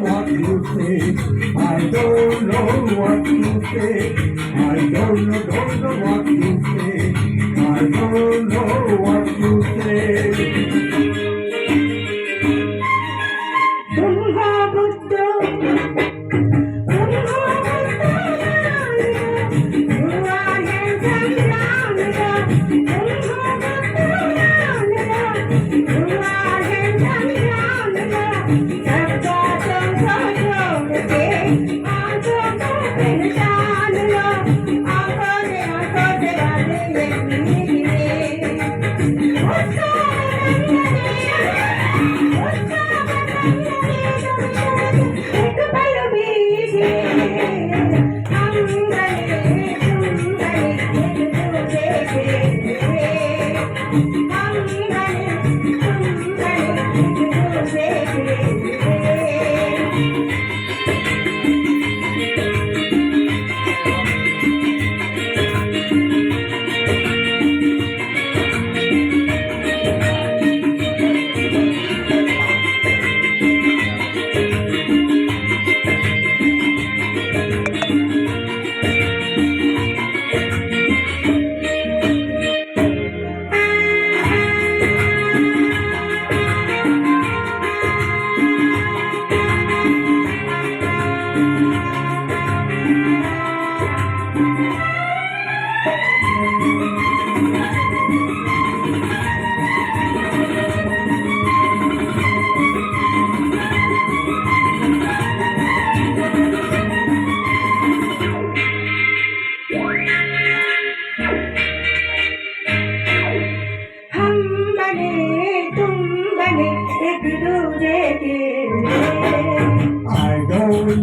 what you say. I don't know what you say. I don't know what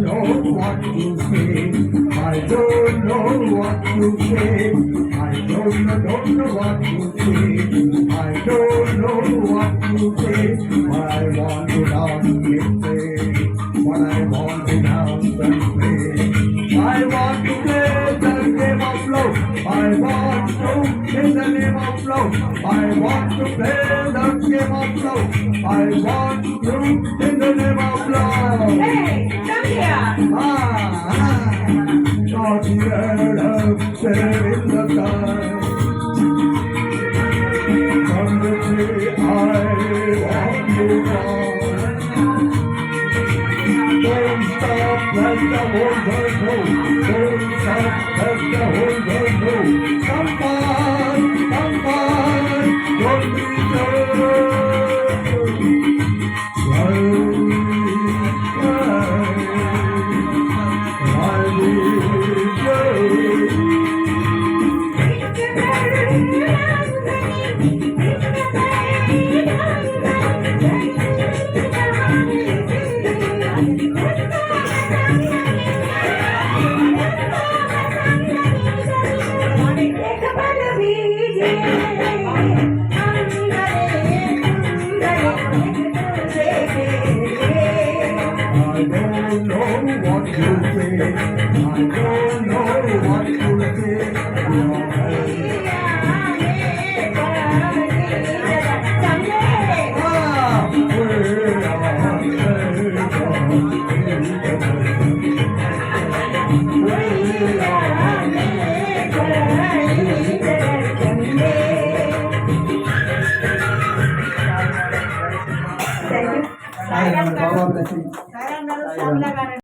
you say. I don't know what to say. I don't know what to say. I don't know what to say. I don't know what to say. But I want to dance and play. But I want to dance and play. I want to play the game of love. I want to in the name of love. I want to play the game of love. I want to in the name of love. Hey, come here. Not yet up there in the sky. From the day I want to fly. Don't stop, let the whole world know. Don't stop, let the whole world know. Come on, don't be scared. I don't know what to say. I don't know what to say. Sayang, bawa blessing. Sayang,